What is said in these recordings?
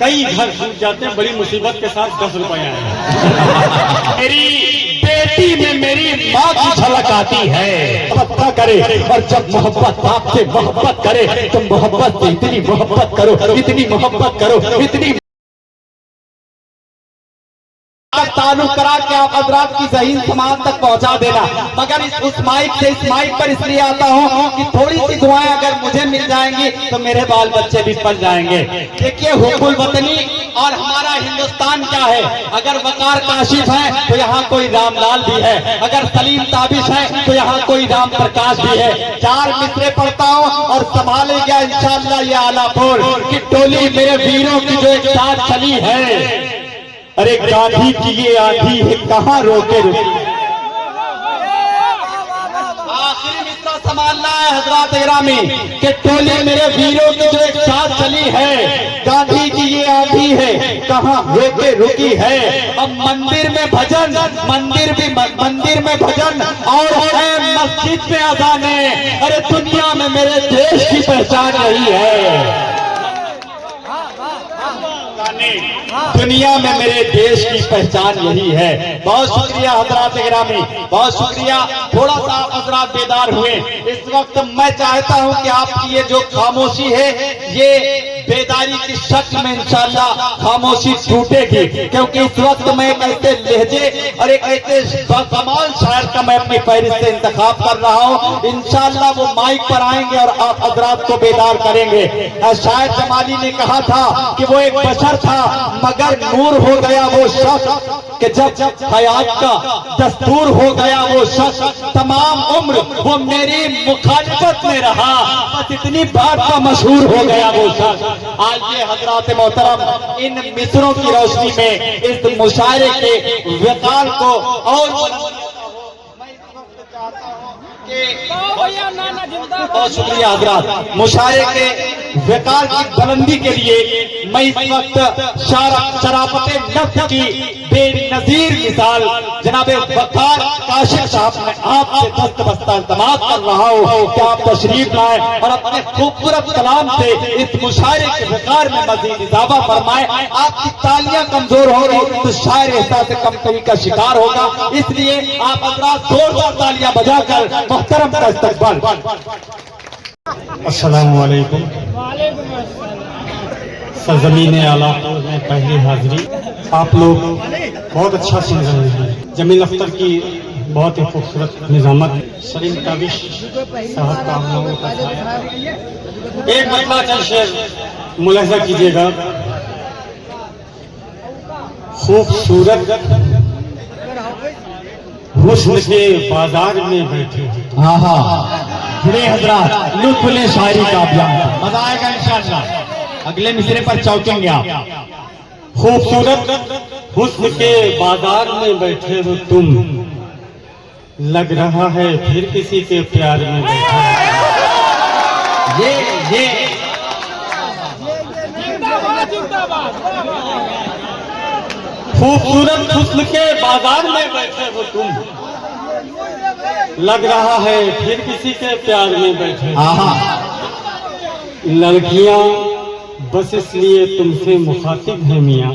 कई घर छूट जाते हैं, बड़ी मुसीबत के साथ 10 रुपए आए। मेरी बेटी में मेरी माँ की झलक आती है, पता करे। और जब मोहब्बत आपसे मोहब्बत करे तो मोहब्बत से इतनी मोहब्बत करो, इतनी मोहब्बत करो, इतनी ताल्लुक करा के आप हजरात की ज़हीन समाज तक पहुंचा देना। मगर उस माइक से इस माइक पर इसलिए आता हूं कि थोड़ी सी दुआएं अगर मुझे मिल जाएंगी तो मेरे बाल बच्चे भी पल जाएंगे। देखिए हुब्बुल वतनी और हमारा हिंदुस्तान क्या है। अगर वकार काशिफ है तो यहाँ कोई रामलाल भी है, अगर सलीम ताबिश है तो यहाँ कोई राम प्रकाश भी है। 4 मिसरे पढ़ता हूँ और संभालेगा इंशाअल्लाह ये आला बोल कि टोली मेरे वीरों की जो एक साथ चली है। अरे गांधी की ये आंधी है कहाँ रोके रुके। आखिरी मिसरा संभालना है हजरात गिरामी कि टोली मेरे वीरों की जो एक साथ चली है। गांधी की ये आंधी है कहाँ रोके रुकी है। अब मंदिर में भजन, मंदिर में भजन और है मस्जिद में अजाने। अरे दुनिया में मेरे देश की पहचान यही है, दुनिया में मेरे देश की पहचान यही है। बहुत शुक्रिया हजरात गिरामी, बहुत शुक्रिया। थोड़ा सा आप हजरात बेदार हुए। इस वक्त मैं चाहता हूं कि आपकी ये जो खामोशी है ये बेदारी की शक्ल में इंशाअल्लाह खामोशी टूटेगी, क्योंकि इस वक्त मैं एक ऐसे लहजे और एक ऐसे कमाल शायर का मैं अपनी फहरिस्त से इंतखाब कर रहा हूँ। इंशाअल्लाह वो माइक पर आएंगे और आप हजरात को बेदार करेंगे। शायर जमाली ने कहा था कि वो एक बशर था मगर नूर हो गया वो शख्स कि जब हयात का दस्तूर हो गया वो शख्स। तमाम उम्र वो मेरी मुखालिफत में रहा, बस इतनी बात का मशहूर हो गया वो शख्स। आज ये हजरात मोहतरम इन मिसरों की रोशनी में इस मुशायरे के वकार को और बहुत शुक्रिया हजरात। मुशायरे के वकार की बुलंदी के लिए मैं इस वक्त शराफत नफ्स की बेनजीर मिसाल जनाबे वकार काशिफ साहब में आपसे दस्त बस्ता इल्तमास कर रहा हूँ कि आप तशरीफ लाए और अपने खूबसूरत कलाम से इस मुशायरे के वकार में मजीद इजाफा फरमाए। आपकी तालियां कमजोर होगी तो शायर एहसास कमतरी का शिकार होगा, इसलिए आप हजरात जोरदार तालियां बजाकर मोहतरम का इस्तकबाल। अस्सलामु अलैकुम। सरजमीन आला में पहली हाजिरी। आप लोग बहुत अच्छा सुन रहे हैं। जमील अख्तर की बहुत ही खूबसूरत निजामत, सलीम ताबिश साहब का हम लोगों का एक मसला चल शेर मुलाहिजा कीजिएगा। खूबसूरत हुस्न के बाजार में बैठे। हाँ हाँ बड़े हजरात लुत्फ ले शायरी का अभियान मजा आएगा इंशाअल्लाह। अगले मिसरे पर चौकेंगे आप। खूबसूरत हुस्न के बाजार में बैठे हो तुम, लग रहा है फिर किसी के प्यार में बैठे। ये खूबसूरत हुस्न के बाजार में बैठे हो तुम, लग रहा है फिर किसी के प्यार में बैठे। लड़कियां बस इसलिए तुमसे मुखातिब है मियाँ।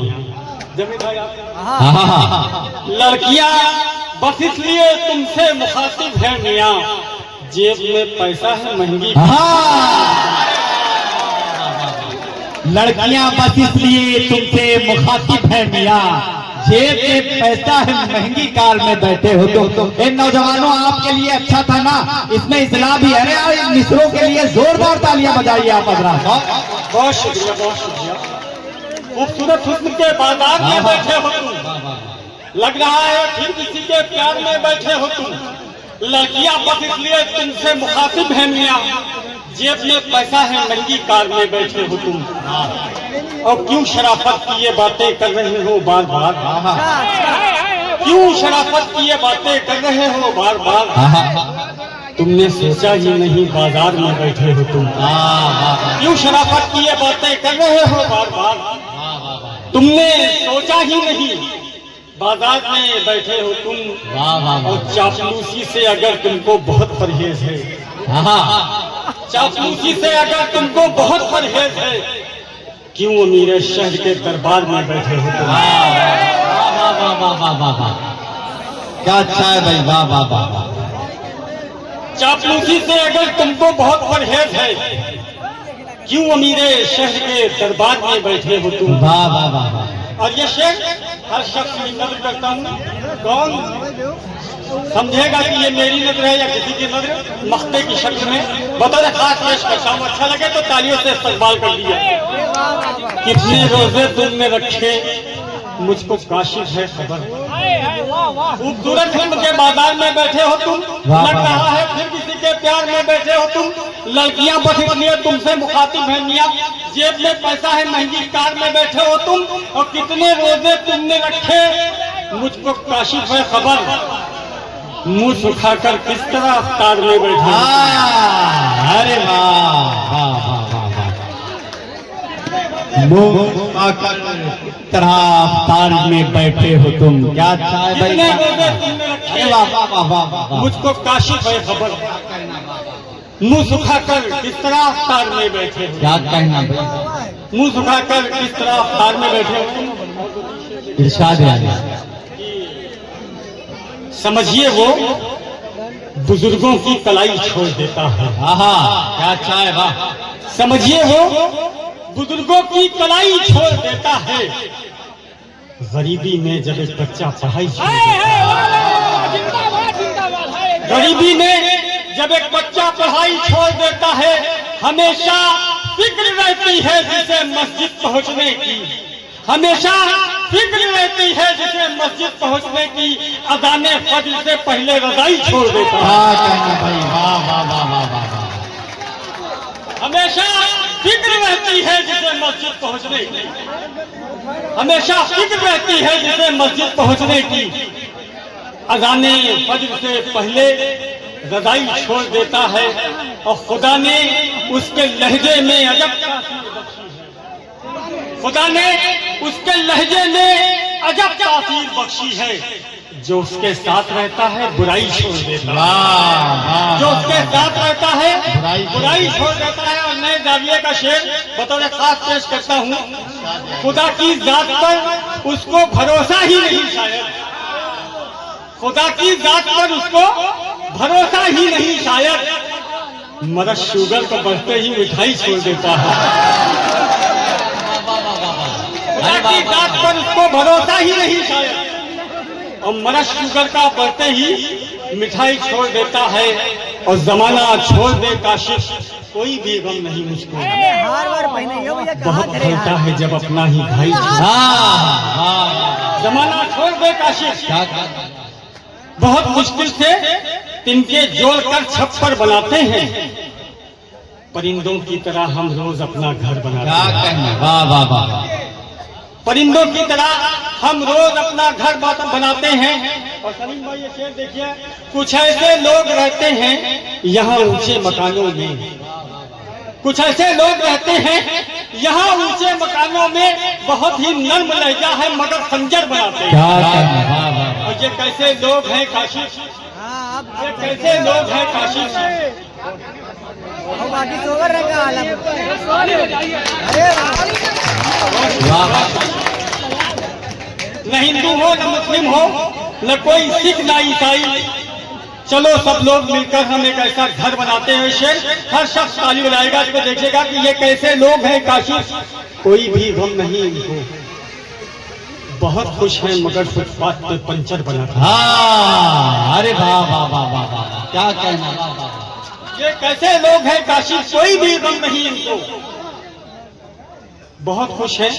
लड़कियां बस इसलिए तुमसे मुखातिब है मियाँ, जेब में पैसा है महंगी। लड़कियां बस इसलिए तुमसे मुखातिब है मियाँ, जेब में पैसा है महंगी कार में बैठे हो तुम। इन नौजवानों आपके लिए अच्छा था ना, इसमें इस्लाह भी है। अरे मिसरों के लिए जोरदार तालियां बजाइए आप हजरात। बहुत शुक्रिया, बहुत शुक्रिया। खूबसूरत हुस्न के बाजार में बैठे हो तुम, लग रहा है फिर किसी के प्यार में बैठे हो तुम। लड़कियां बस इसलिए तुमसे मुखातिब है मियाँ, जेब में पैसा है महंगी कार में बैठे हो तुम। और क्यों शराफत की ये बातें कर रहे हो बार बार। क्यों शराफत की ये बातें कर रहे हो बार बार। तुमने सोचा ही नहीं बाजार में बैठे हो तुम। क्यों शराफत की ये बातें कर रहे हो बार बार। तुमने सोचा ही नहीं बाजार में बैठे हो तुम। और चापलूसी से अगर तुमको बहुत परहेज है, चापलूसी से अगर तुमको बहुत परहेज है, क्यों अमीर शहर के दरबार में बैठे हो तुम? वाह वाह वाह वाह वाह वाह वाह, क्या अच्छा है भाई, वाह वाह वाह वाह। चापलूसी से अगर तुमको बहुत परहेज है, क्यों अमीर शहर के दरबार में बैठे हो तुम? वाह वाह वाह वाह। और ये शेर हर शख्स की नजर करता हूँ, कौन समझेगा कि ये मेरी नजर है या किसी की नजर? मख्ते की शक्ल में बतौर खास पेश करता हूँ, अच्छा लगे तो तालियों से इस्तकबाल कर दिया। कितने रोजे तुमने रखे मुझको काशिफ है खबर, खूबसूरत हिंद के बाजार में बैठे हो तुम, लग रहा है फिर किसी के प्यार में बैठे हो तुम। लड़कियां बस इसलिए तुमसे मुखातिब है मियां, जेब में पैसा है महंगी कार में बैठे हो तुम, और कितने रोजे तुमने रखे मुझको काशिफ है खबर, मुंह सुखाकर किस तरह अफ्तार में बैठे। अरे वाह वाह वाह वाह वाह, मुंह सुखाकर तरह अफ्तार में बैठे हो तुम, क्या अच्छा है भाई। कितने रोजे तुमने रखे वाह वाह वाह वाह वाह, मुझको काशिफ है खबर, मुंह सुखाकर किस तरह अफ्तार में बैठे हो। क्या कहना भाई, मुंह सुखाकर किस तरह अफ्तार में बैठे हो तुम। इरशाद है। समझिए वो बुजुर्गों की कलाई छोड़ देता है। आहा, क्या अच्छा है, वाह। समझिए वो बुजुर्गों की कलाई छोड़ देता है, गरीबी में जब एक बच्चा पढ़ाई छोड़ देता है, गरीबी में जब एक बच्चा पढ़ाई छोड़ देता है, हमेशा फिक्र रहती है जिसे मस्जिद पहुंचने की, हमेशा फिक्र रहती है जिसे मस्जिद पहुंचने की, अज़ाने फज्र से पहले रज़ाई छोड़ देता है। भाई, वाह वाह वाह वाह वाह वाह। हमेशा फिक्र रहती है जिसे मस्जिद पहुंचने की, हमेशा फिक्र रहती है जिसे मस्जिद पहुंचने की, अज़ाने फज्र से पहले रज़ाई छोड़ देता है, और खुदा ने उसके लहजे में अजब तासीर बख्शी है, खुदा ने उसके लहजे में अजब तासीर बख्शी है, जो उसके साथ रहता है बुराई छोड़ देता है, जो उसके साथ रहता है बुराई छोड़ देता है। और नए जाविये का शेर बतौर खास पेश करता हूँ, खुदा की जात पर उसको भरोसा ही नहीं, शायद खुदा की जात पर उसको भरोसा ही नहीं शायद, मगर शुगर को बढ़ते ही मिठाई छोड़ देता है, खुदा की जात पर उसको भरोसा ही नहीं शायद, और मरद शुगर का बढ़ते ही मिठाई छोड़ देता है, और जमाना छोड़ दे काशिश कोई भी गम नहीं मुझको, बहुत होता है जब अपना ही भाई, जमाना छोड़ दे काशिश बहुत मुश्किल से तिनके जोड़कर छप्पर बनाते हैं, परिंदों की तरह हम रोज अपना घर बनाते हैं, वाह वाह वाह, परिंदों की तरह हम रोज अपना घर बनाते हैं। और सलीम भाई ये शेर देखिए, कुछ ऐसे लोग रहते हैं यहाँ ऊंचे मकानों में, कुछ ऐसे लोग रहते हैं यहाँ ऊंचे मकानों में, बहुत ही नर्म लहजा है मगर खंजर बनाते हैं। और ये कैसे लोग हैं काशिश, ये कैसे लोग हैं काशिश, न हिंदू हो न मुस्लिम हो न कोई सिख न ईसाई, चलो सब लोग मिलकर हम एक ऐसा घर बनाते हैं। शेर हर शख्स ताली बजाएगा, इसको देखेगा कि ये कैसे लोग हैं काशिश, कोई भी गम नहीं इनको, बहुत खुश हैं मगर फुटपाथ पे पंचर बनाते हैं। अरे वाह वाह वाह वाह वाह, क्या कहना, ये कैसे लोग हैं काशिश, कोई भी गम नहीं इनको, बहुत खुश है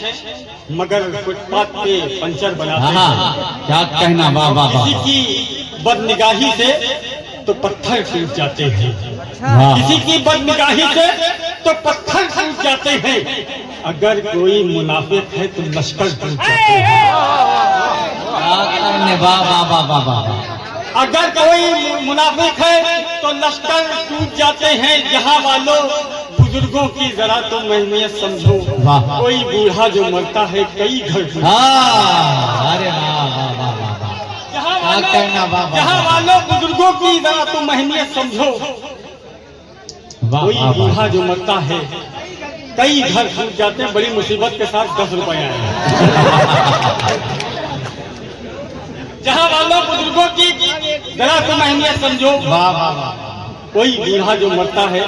मगर फुटपाथ पे पंचर बनाते हैं। क्या कहना, वाह वाह वाह। किसी की बदनिगाही से तो पत्थर टूट जाते हैं, किसी की बदनिगाही से तो पत्थर टूट जाते हैं, अगर कोई मुनाफिक है तो लश्कर टूट जाते हैं। वाह वाह वाह वाह वाह, अगर कोई मुनाफिक है तो लश्कर टूट जाते हैं। जहां वालों बुजुर्गों की जरा तो अहमियत समझो, कोई बूढ़ा जो मरता है कई घर, अरे वाह वाह वाह वाह, जहां वालों बुजुर्गों की जरा तुम अहमियत समझो, कोई बूढ़ा जो मरता है कई घर छूट जाते हैं, बड़ी मुसीबत के साथ 10 रुपए आए। जहां वालों बुजुर्गों की जरा सी अहमियत समझो। वाह वाह वाह, कोई बूढ़ा जो मरता है,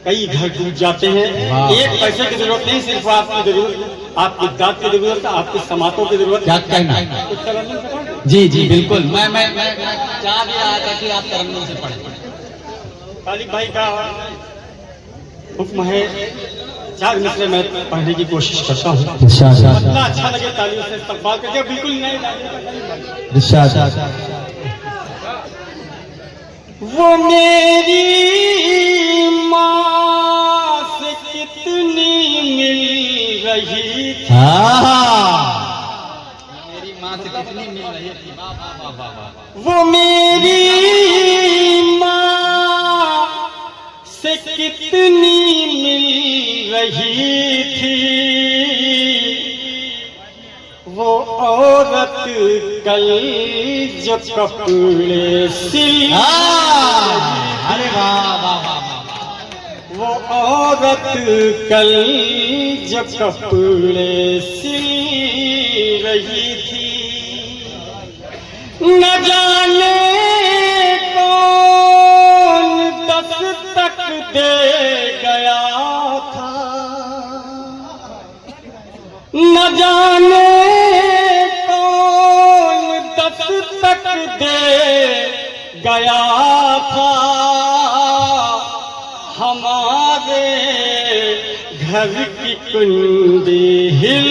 कई घर टूट जाते हैं। एक पैसे की जरूरत नहीं, सिर्फ आपकी जरूरत, आपकी दाद की जरूरत है, आपकी समातों की जरूरत। क्या कहना है? कुछ तरन्नुम से पढ़। जी जी बिल्कुल, मैं चाह भी रहा था कि आप तरन्नुम से पढ़ें। तालिब भाई का हुक्म है, 4 मिसरे मैं पढ़ने की कोशिश करता हूँ। इतना अच्छा लगे तालियों से इस्तकबाल करके, बिल्कुल नहीं। वो मेरी माँ से कितनी मिल रही थी, मेरी माँ से कितनी मिल रही थी। वाह वाह वाह वाह। वो मेरी माँ से कितनी मिल रही थी, वो औरत कल जो कपड़े सिल, अरे वाह वाह वाह, वो औरत कल जो कपड़े सिल रही थी, न जाने कौन दस्तक दे गया था, न जाने कौन दस्तक दे गया था, हमारे घर की कुंडी हिल।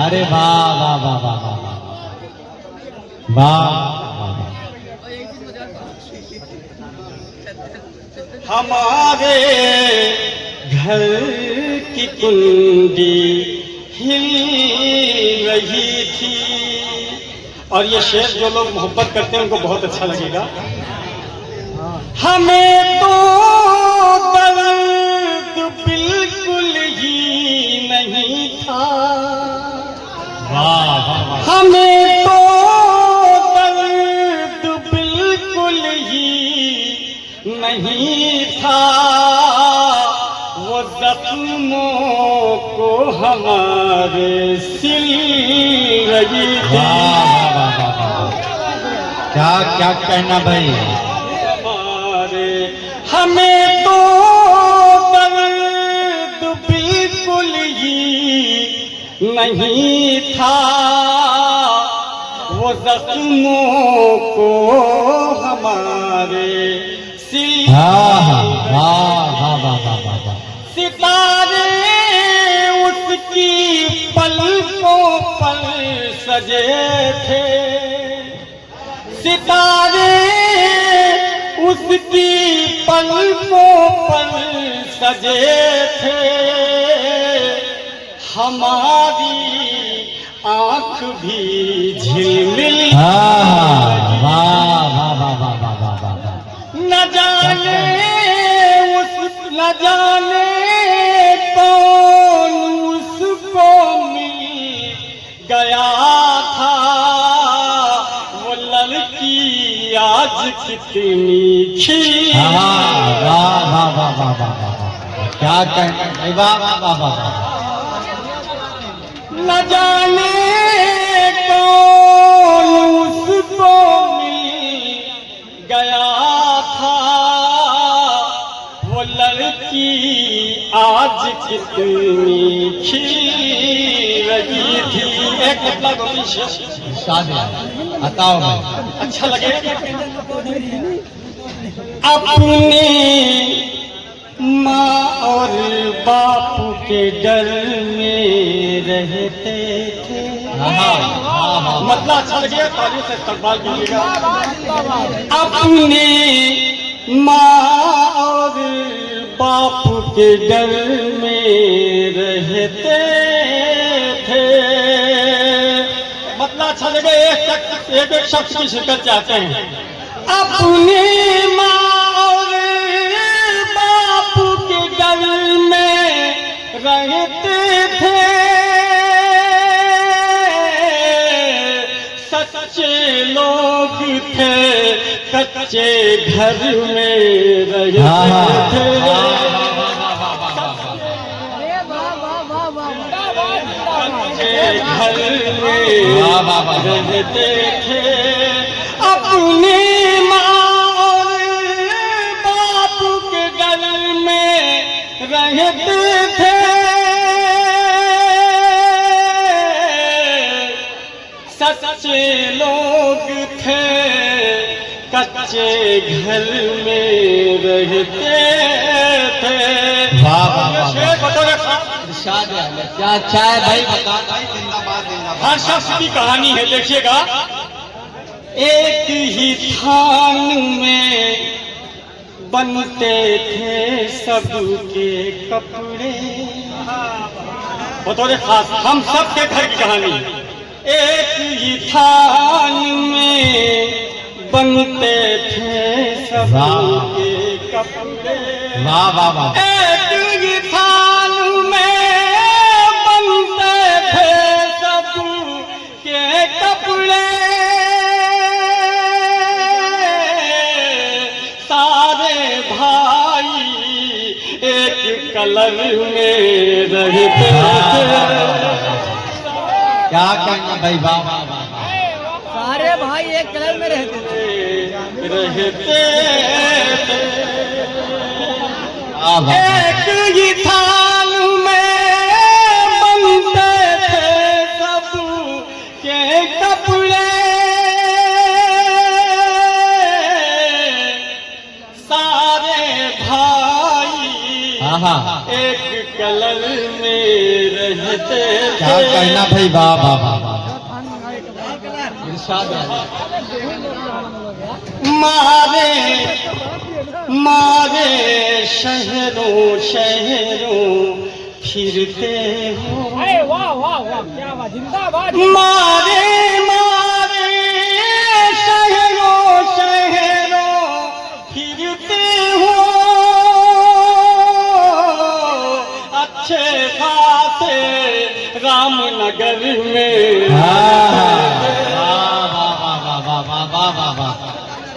अरे वाह वाह वाह वाह वाह वाह, हमारे घर की कुंडी हिल रही थी। और ये शेर जो लोग मोहब्बत करते हैं उनको बहुत अच्छा लगेगा। हमें तो दर्द बिल्कुल ही नहीं था, हमें तो दर्द बिल्कुल ही नहीं था, वो जख्मों को हमारे सिल रही थी। क्या क्या कहना भाई। हमें तो दर्द बिल्कुल ही नहीं था, वो जख्मों को हमारे सिल। सितारे उसकी पलकों पर सजे थे, सितारे उसकी पलकों पर सजे थे, हमारी आंख भी झिलमिल। न जाने न जाने कौन उसको मिल गया था, वो लड़की आज कितनी खिली। क्या कहना। न जाने कौन उसको मिल गया था, वो लड़की आज कितनी खिली रही थी। एक मतलब बताओ भाई, अच्छा लगे। अपने माँ और बापू के डर में रहते थे। मतलब अच्छा लगे, तालियों से इस्तकबाल कीजिएगा। अपने माँ और बापू के डर में रहते थे। मतलब अच्छा लगे, एक शख्स की शिरकत चाहते हैं। अपने माँ और बापू के डर में रहते थे, सच्चे लोग थे, कच्चे घर में रहते थे। कच्चे घर में रहते थे, अपनी माँ और बाप के घर में रहते थे, सच्चे लोग थे, कच्चे घर में रहते थे। क्या अच्छा है भाई, बता भाई, जिंदाबाद जिंदाबाद। हर शख्स की कहानी है, देखिएगा। एक ही थान में बनते थे सबके कपड़े, बतौर खास हम सब के घर की कहानी। एक ही थान में बनते थे सबके कपड़े, वाह वाह वाह। एक ही थान में बनते थे सबके कपड़े, सारे भाई एक कलर में रहते थे। क्या कहना भाई, वाह वाह वाह। सारे भाई एक कलर में रहते थे। एक ही थान में बनते थे सब के कपड़े, सारे भाई एक कलर में रहते थे। क्या कहना भाई, वाह वाह वाह। मारे मारे शहरों शहरों फिरते हो, वाह वाह वाह, क्या बात, जिंदाबाद। मारे मारे शहरों शहरों फिरते हो, अच्छे खासे रामनगर में।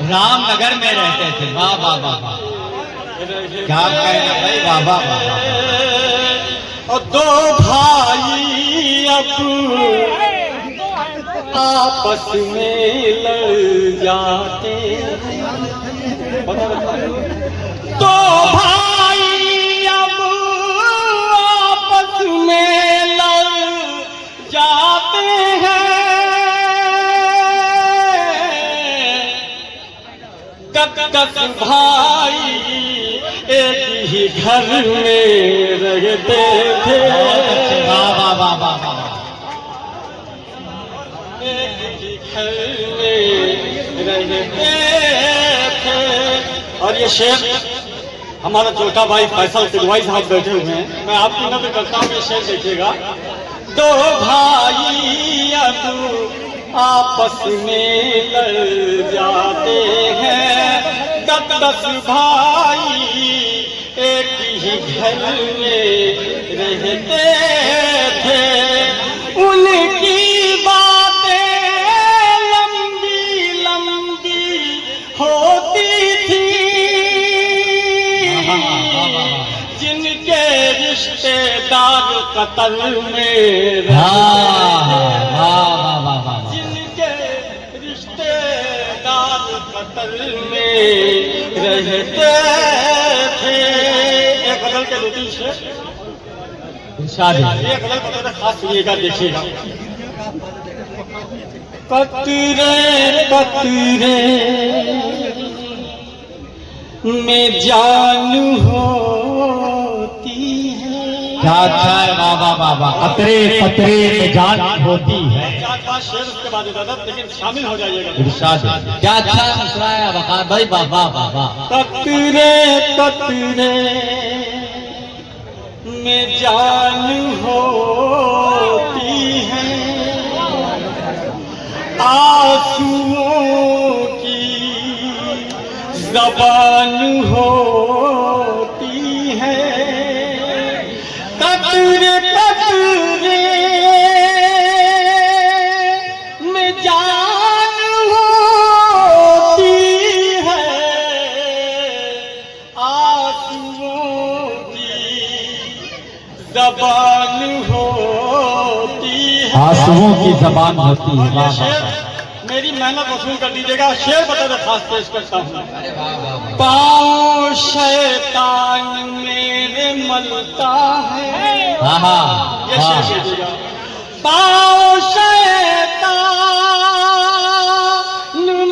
रामनगर में रहते थे, वाह वाह वाह वाह। क्या कहना भाई, वाह वाह वाह। और दो भाई अब आपस में लड़ जाते, दो भाई अब आपस में लड़ जाते हैं, 10 भाई एक ही घर में रहते थे। वाह वाह वाह वाह वाह। एक ही घर में रहते थे। और ये शेर हमारा छोटा भाई फैसल सिलवाई साहब बैठे हुए हैं, मैं आपकी नकल करता हूँ, ये शेर देखिएगा। दो भाई अब आपस में लड़ जाते हैं, 10 भाई एक ही घर में रहते थे। उनकी बातें लंबी लंबी होती थी, जिनके रिश्तेदार कत्ल में जिनके रिश्तेदार कत्ल में रहते थे। एक बदल के 2-3 शेर एक बदल बदल खास सुनिएगा, देखिएगा। कतरे कतरे में जान होती है। क्या अच्छा है, वाह वाह वाह वाह। कतरे कतरे में जान होती है। 4-5 शेर उसके बाद इजाजत, लेकिन शामिल हो जाइएगा। इरशाद है। क्या अच्छा मुस्कुराया वकार भाई, वाह वाह वाह वाह। कतरे कतरे में जान होती है, आंसुओं की ज़बान होती है। कतरे कतरे में जान होती है, आंसुओं की ज़बान हो आंसुओं की जबान होती है। ये वाह शेर मेरी मेहनत वसूल कर दीजिएगा। शेर बता दे खास पेश करता हूँ। पाँव शैतान मेरे मलता है। ये शेर दीजिएगा। पाँव शैतान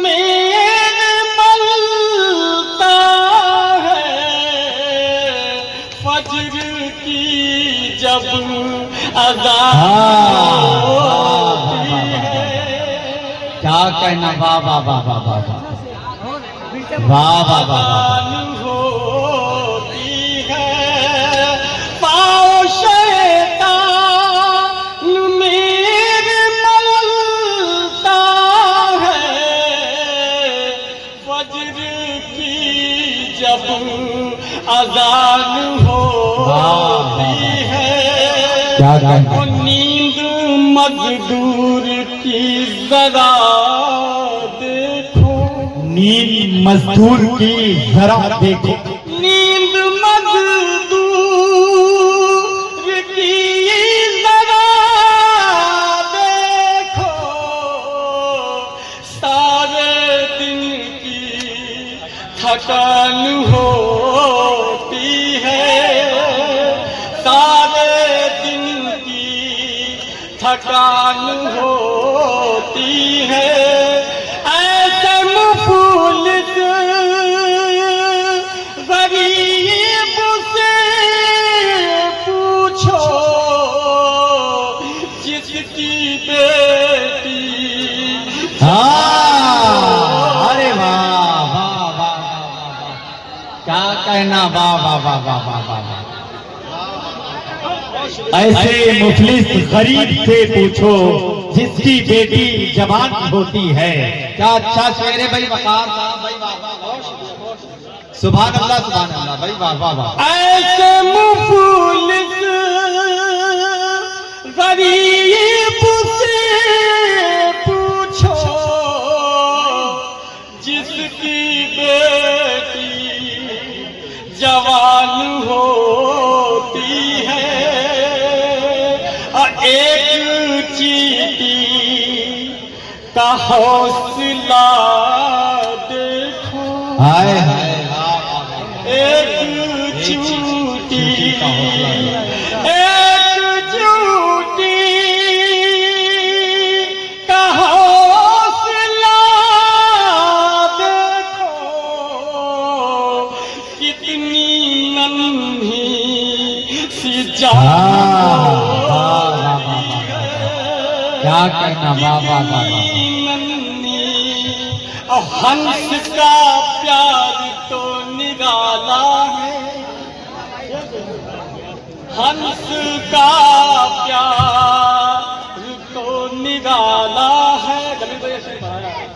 मेरे मलता है, फज्र की जब अज़ान होती है। क्या कहना, वाह वाह वाह वाह वाह वाह वाह वाह वाह वाह। होती है, पाँव शैतान मेरे मलता है, फज्र की जब अज़ान होती है। क्या कहना, वो नींद मजदूर की जरा देखो, नींद मजदूर की जरा देखो। नींद मजदूर की जरा देखो, सारे दिन की थकान होती है, सारे दिन की थकान होती है। ऐसे मुफलिस गरीब से पूछो, जिसकी बेटी अरे वाह वाह वाह वाह वाह। क्या कहना, वाह वाह वाह वाह वाह वाह। ऐसे मुफलिस गरीब से पूछो, जिसकी बेटी जवान होती है। क्या अच्छा शेर है भाई वकार साहब, भाई वाह वाह वाह। सुभान अल्लाह भाई, वाह वाह वाह। ऐसे मुफलिस गरीब से पूछो, जिसकी बेटी जवान होती है। और एक चींटी का हौसला देखो, हाय हाय, एक चूटी, एक चूटी का हौसला देखो, कितनी नन्ही सी जान होती है। क्या कहना, वाह वाह वाह वाह। नन्ही और हंस का प्यार तो निराला है, हंस का प्यार तो निराला है।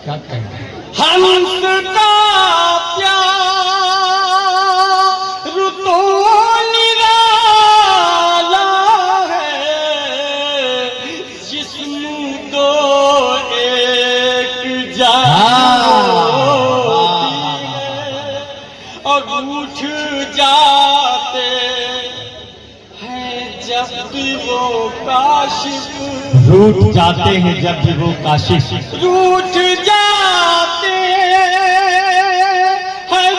क्या कहना, हंस का प्यार तो निराला है, जिस्म दो एक जान होती है, और रूठ जाते हैं जब भी वो काशिफ, रूठ जाते हैं जब भी वो काशिश। रूठ जाते हैं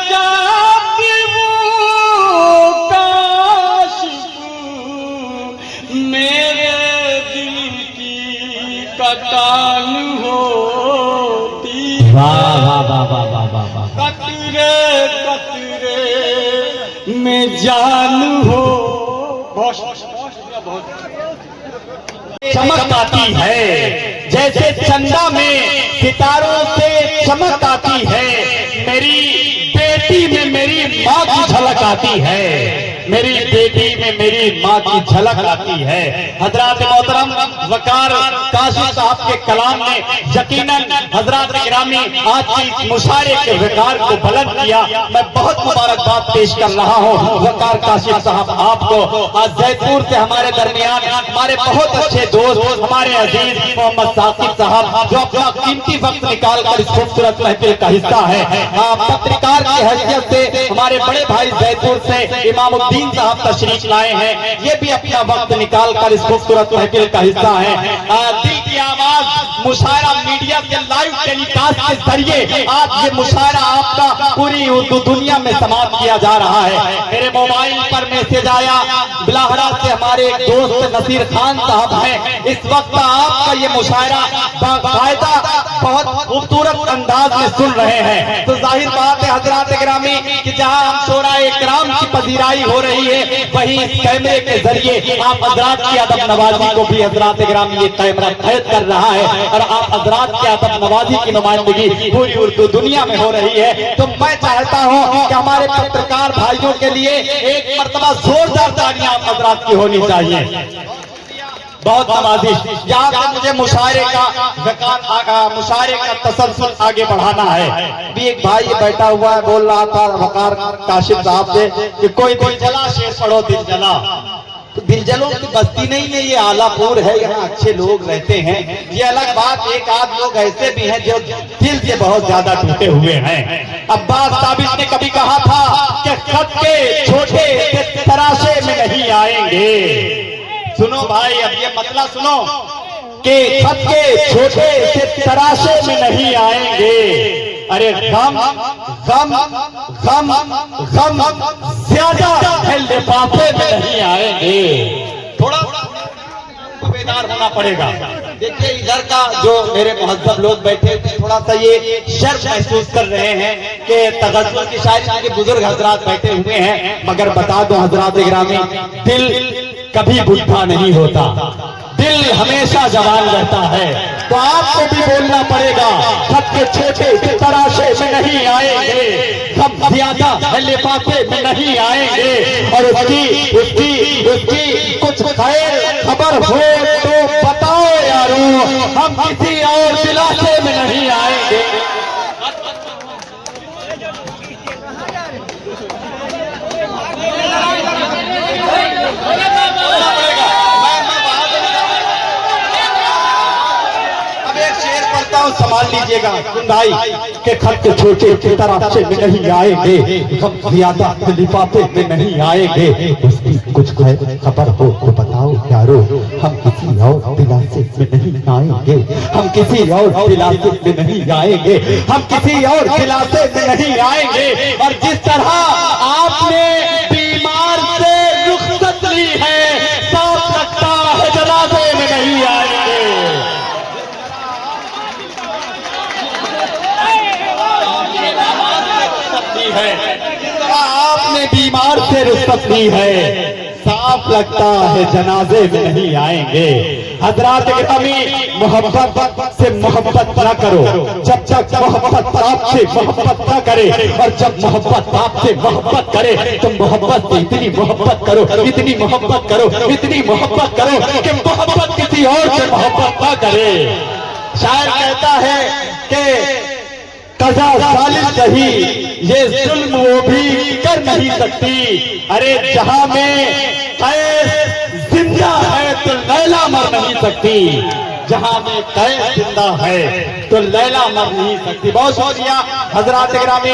जब भी वो काशिफ, मेरे दिल की कटान होती है। वाह वाह वाह वाह वाह वाह वाह। कतरे कतरे में जान हो। बहुत चमक आती है जैसे चंदा में सितारों से चमक आती है, मेरी बेटी में मेरी माँ की झलक आती है, मेरी बेटी में मेरी माँ की झलक आती है। हजरात मोहतरम वकार काशी साहब के कलाम ने यकीनन हजरात गिरामी आज की मुशारे के वकार को बुलंद किया। मैं बहुत मुबारकबाद पेश कर रहा हूँ वकार काशी साहब आपको। आज जयपुर से हमारे दरमियान हमारे बहुत अच्छे दोस्त हमारे अजीज मोहम्मद साकिब साहब जो अपना कीमती वक्त निकाल कर इस खूबसूरत महफिल का हिस्सा है। पत्रकार की हैसियत से हमारे बड़े भाई जयपुर से इमामुद्दीन साहब तशरीफ लाए हैं। ये भी अपना वक्त निकाल कर इस खूबसूरत महफिल का हिस्सा है। दिल की आवाज मुशायरा मीडिया के लाइव टेलीकास्ट के जरिए आज ये मुशायरा आपका पूरी उर्दू दुनिया में समाप्त किया जा रहा है। मेरे मोबाइल पर मैसेज आया, बिलाहरा से हमारे एक दोस्त नसीर खान साहब हैं, इस वक्त आपका ये मुशायरा बाकायदा बहुत खूबसूरत अंदाज में सुन रहे हैं। तो जाहिर बात है हजरात गिरामी कि जहां हम शोराए इकराम की पजीराई हो रही है, वहीं इस कैमरे के जरिए आप हजरात की अदब नवाजी को भी हजरात गिरामी ये कैमरा कैद कर रहा है और आप हजरात की अदब नवाजी की नुमाइंदगी पूरी उर्दू दुनिया में हो रही है। तो मैं चाहता हूं कि हमारे पत्रकार भाइयों के लिए एक मर्तबा जोरदार तालियां आप हजरात की होनी चाहिए। बहुत नवाजिश, यहाँ से मुझे मुशायरे का तसलसल आगे बढ़ाना है। भी एक भाई बैठा हुआ है, बोल रहा था वकार काशिफ साहब से कि कोई दिल जला शेर पढ़ो दिल जला। तो दिल जलों की बस्ती नहीं है, ये आलापुर है, यहाँ अच्छे लोग रहते हैं। ये अलग बात, एक आध लोग ऐसे भी हैं जो दिल से बहुत ज्यादा टूटे हुए हैं। अब्बास साबित ने कभी कहा था कि खत के छोटे तराशे में नहीं आएंगे। सुनो भाई, अब ये मतला सुनो कि खत के छोटे से तराशे में नहीं आएंगे। अरे गम गम गम गम ज्यादा है लिफाफे में नहीं आएंगे। थोड़ा बेदार होना पड़ेगा। देखिए इधर का जो मेरे मुहज्जब लोग बैठे थे, थोड़ा सा ये शर्म महसूस कर रहे हैं कि तगज़्ज़ुल की शायरी के बुजुर्ग हजरात बैठे हुए हैं। मगर बता दो हजरात गिरामी, दिल कभी बुढ़ा नहीं होता, दिल हमेशा जवान रहता है। तो आपको भी बोलना पड़ेगा, खत के छोटे तराशे में नहीं आएंगे, हम ज्यादा लिफाफे में नहीं आएंगे। और उसकी कुछ खैर खबर हो तो बताओ यारो, हम किसी और दिलासे में नहीं आएंगे। संभाल लीजिएगा भाई के खत के छोटे के तराशे में नहीं आएंगे, हम ज्यादा लिफाफे में नहीं आएंगे। उसकी कुछ खबर हो तो बताओ यारो, हम किसी और दिलासे में नहीं आएंगे, हम किसी और दिलासे में नहीं आएंगे, हम किसी और दिलासे में नहीं आएंगे। और जिस तरह आपने बीमार से रुखसत ली है, साफ लगता है जनाजे में नहीं आएंगे। आपने बीमार से रुखसत ली है, साफ लगता है जनाजे में नहीं आएंगे। हजरात गिरामी, मोहब्बत से मोहब्बत ना करो जब तक मोहब्बत आपसे मोहब्बत ना करे, और जब मोहब्बत आपसे मोहब्बत करे तो मोहब्बत से इतनी मोहब्बत करो, इतनी मोहब्बत करो, इतनी मोहब्बत करो कि मोहब्बत किसी और से मोहब्बत ना करे। शायर कहता है कि कजा जालिम सही, ये जुल्म वो भी कर नहीं सकती। अरे जहां में कैस जिंदा है तो लैला मर नहीं सकती, जहां में कैस जिंदा है तो लैला मर नहीं सकती। बहुत शुक्रिया हजरात गिरामी।